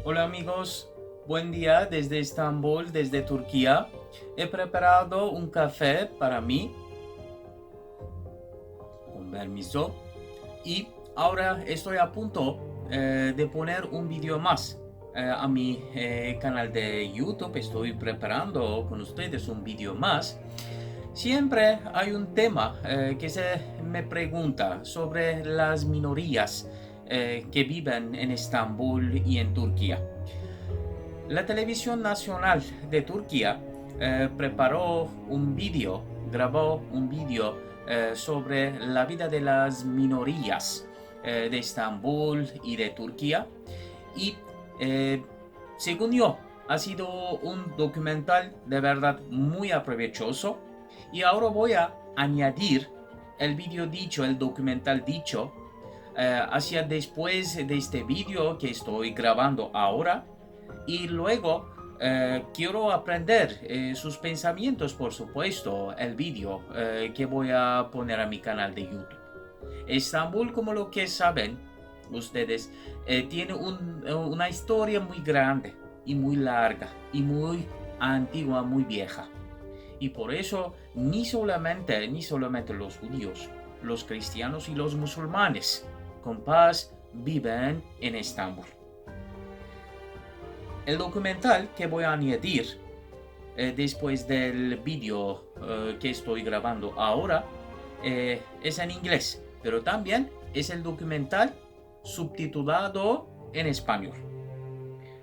Hola amigos, buen día desde Estambul, desde Turquía. He preparado un café para mí, con permiso, y ahora estoy a punto de poner un vídeo más a mi canal de YouTube. Estoy preparando con ustedes un vídeo más. Siempre hay un tema que se me pregunta sobre las minorías que viven en Estambul y en Turquía. La televisión nacional de Turquía grabó un vídeo sobre la vida de las minorías de Estambul y de Turquía, y según yo ha sido un documental de verdad muy aprovechoso, y ahora voy a añadir el documental dicho hacia después de este vídeo que estoy grabando ahora, y luego quiero aprender sus pensamientos, por supuesto, el vídeo que voy a poner a mi canal de YouTube. Estambul, como lo que saben ustedes, tiene una historia muy grande y muy larga y muy antigua, muy vieja. Y por eso ni solamente los judíos, los cristianos y los musulmanes con paz viven en Estambul. El documental que voy a añadir después del vídeo que estoy grabando ahora es en inglés, pero también es el documental subtitulado en español.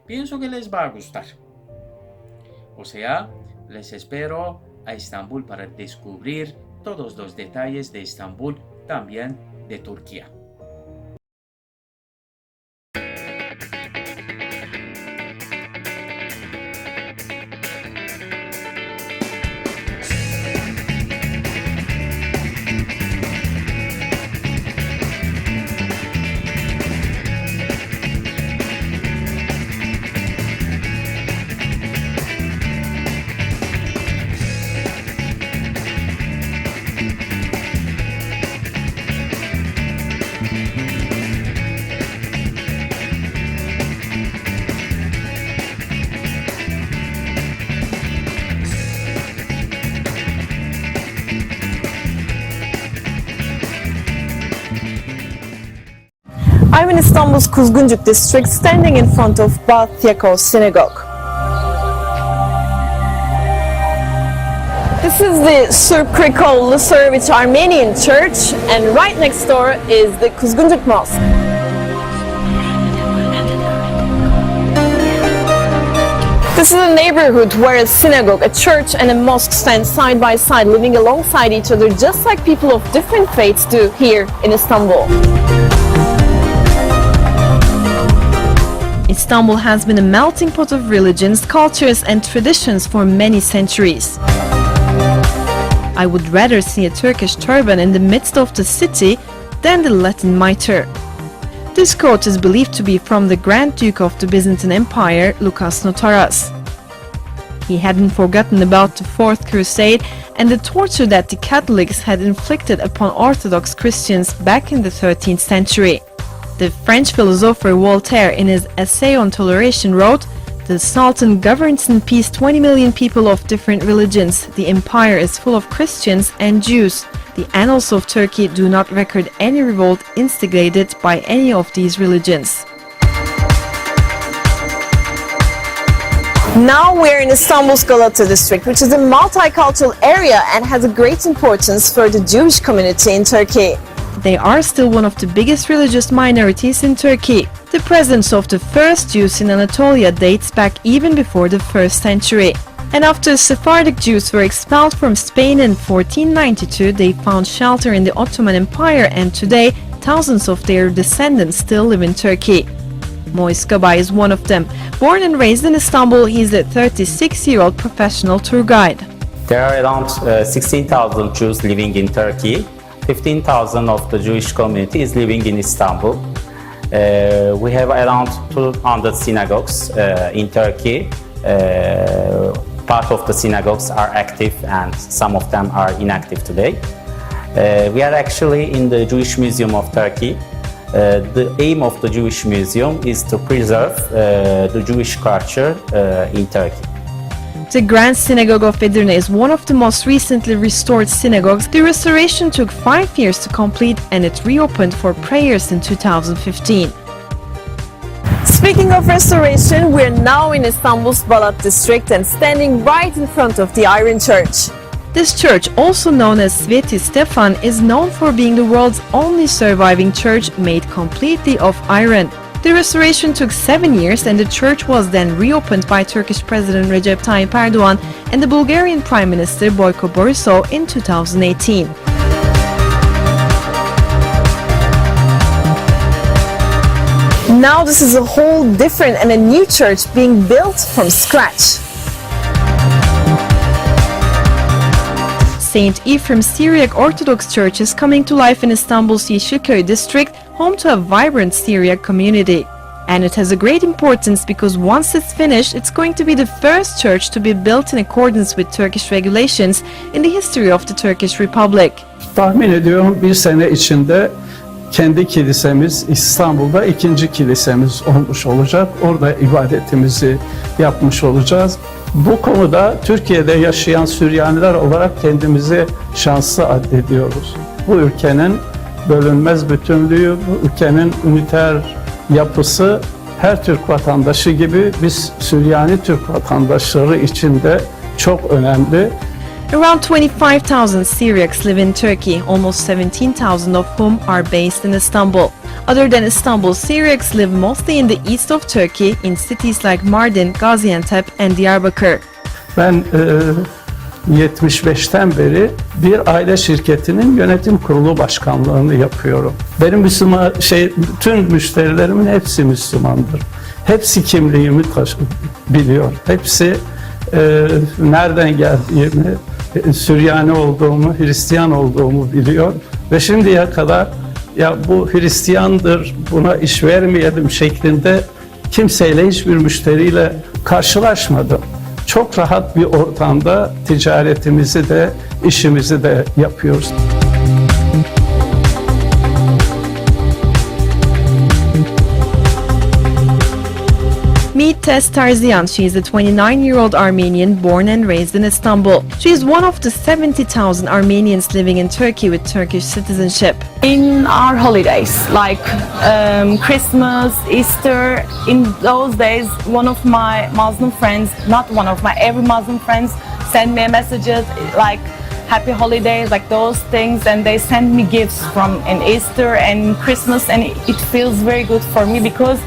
Pienso que les va a gustar. O sea, les espero a Estambul para descubrir todos los detalles de Estambul, también de Turquía. I'm in Istanbul's Kuzguncuk district, standing in front of Batyako Synagogue. This is the Surkrikol Luserovich Armenian Church, and right next door is the Kuzguncuk Mosque. This is a neighborhood where a synagogue, a church and a mosque stand side by side, living alongside each other, just like people of different faiths do here in Istanbul. Istanbul has been a melting pot of religions, cultures and traditions for many centuries. I would rather see a Turkish turban in the midst of the city than the Latin mitre. This coat is believed to be from the Grand Duke of the Byzantine Empire, Lucas Notaras. He hadn't forgotten about the Fourth Crusade and the torture that the Catholics had inflicted upon Orthodox Christians back in the 13th century. The French philosopher Voltaire, in his Essay on Toleration, wrote, "The Sultan governs in peace 20 million people of different religions. The empire is full of Christians and Jews. The annals of Turkey do not record any revolt instigated by any of these religions." Now we're in Istanbul's Galata district, which is a multicultural area and has a great importance for the Jewish community in Turkey. They are still one of the biggest religious minorities in Turkey. The presence of the first Jews in Anatolia dates back even before the 1st century. And after Sephardic Jews were expelled from Spain in 1492, they found shelter in the Ottoman Empire, and today thousands of their descendants still live in Turkey. Mois Gabay is one of them. Born and raised in Istanbul, he is a 36-year-old professional tour guide. There are around 16,000 Jews living in Turkey. 15,000 of the Jewish community is living in Istanbul. We have around 200 synagogues in Turkey. Part of the synagogues are active and some of them are inactive today. We are actually in the Jewish Museum of Turkey. The aim of the Jewish Museum is to preserve the Jewish culture in Turkey. The Grand Synagogue of Edirne is one of the most recently restored synagogues. The restoration took 5 years to complete and it reopened for prayers in 2015. Speaking of restoration, we're now in Istanbul's Balat district and standing right in front of the Iron Church. This church, also known as Sveti Stefan, is known for being the world's only surviving church made completely of iron. The restoration took 7 years and the church was then reopened by Turkish President Recep Tayyip Erdogan and the Bulgarian Prime Minister Boyko Borisov in 2018. Now this is a whole different and a new church being built from scratch. St. Ephraim Syriac Orthodox Church is coming to life in Istanbul's Yeşilköy district, home to a vibrant Syriac community. And it has a great importance because once it's finished, it's going to be the first church to be built in accordance with Turkish regulations in the history of the Turkish Republic. Tahmin ediyorum bir sene içinde kendi kilisemiz İstanbul'da ikinci kilisemiz olmuş olacak. Orada ibadetimizi yapmış olacağız. Bu konuda Türkiye'de yaşayan Süryaniler olarak kendimizi şanslı addediyoruz. Bu ülkenin bölünmez bütünlüğü, bu ülkenin üniter yapısı her Türk vatandaşı gibi biz Süryani Türk vatandaşları için de çok önemli. Around 25,000 Syriacs live in Turkey, almost 17,000 of whom are based in Istanbul. Other than Istanbul, Syriacs live mostly in the east of Turkey, in cities like Mardin, Gaziantep and Diyarbakır. Ben 75'ten beri bir aile şirketinin yönetim kurulu başkanlığını yapıyorum. Benim bütün müşterilerimin hepsi Müslümandır. Hepsi kimliğimi biliyor. Hepsi nereden geldiğimi, Süryani olduğumu, Hristiyan olduğumu biliyor. Ve şimdiye kadar ya bu Hristiyandır, buna iş vermeyelim şeklinde kimseyle, hiçbir müşteriyle karşılaşmadım. Çok rahat bir ortamda ticaretimizi de, işimizi de yapıyoruz. Meet Tess Tarzian. She is a 29-year-old Armenian born and raised in Istanbul. She is one of the 70,000 Armenians living in Turkey with Turkish citizenship. In our holidays, like Christmas, Easter, in those days, one of my Muslim friends, not one of my, every Muslim friends send me messages like happy holidays, like those things, and they send me gifts from in Easter and Christmas, and it feels very good for me because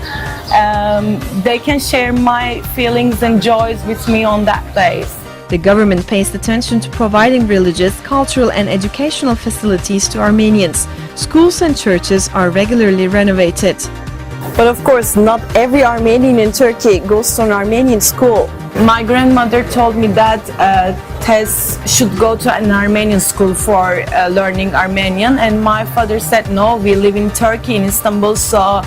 they can share my feelings and joys with me on that days. The government pays attention to providing religious, cultural and educational facilities to Armenians. Schools and churches are regularly renovated. But of course, not every Armenian in Turkey goes to an Armenian school. My grandmother told me that Tess should go to an Armenian school for learning Armenian, and my father said no, we live in Turkey, in Istanbul, so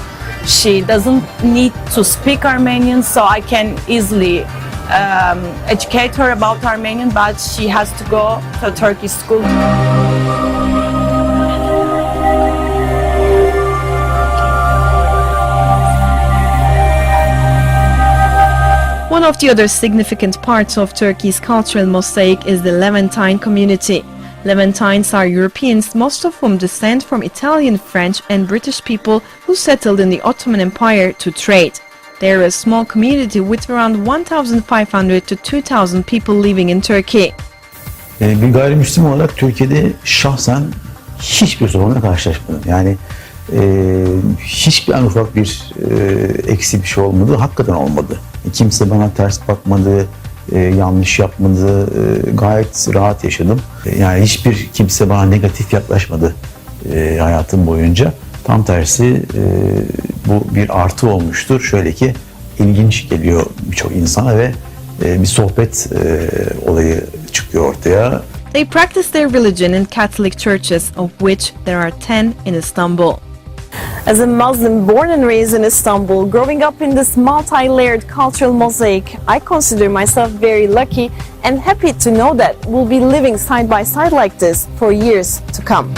she doesn't need to speak Armenian, so I can easily educate her about Armenian, but she has to go to a Turkish school. One of the other significant parts of Turkey's cultural mosaic is the Levantine community. Levantines are Europeans, most of whom descend from Italian, French and British people who settled in the Ottoman Empire to trade. They are a small community with around 1,500 to 2,000 people living in Turkey. Bir gayrimüslim olarak Türkiye'de şahsen hiçbir sorunla karşılaşmadım. Yani hiçbir en ufak bir eksi bir şey olmadı, hakikaten olmadı. Kimse bana ters bakmadı, yanlış yapmadı, gayet rahat yaşadım. Yani hiçbir kimse bana negatif yaklaşmadı hayatım boyunca. Tam tersi bu bir artı olmuştur. Şöyle ki ilginç geliyor birçok insana ve bir sohbet olayı çıkıyor ortaya. They practice their religion in Catholic churches, of which there are 10 in Istanbul. As a Muslim born and raised in Istanbul, growing up in this multi-layered cultural mosaic, I consider myself very lucky and happy to know that we'll be living side by side like this for years to come.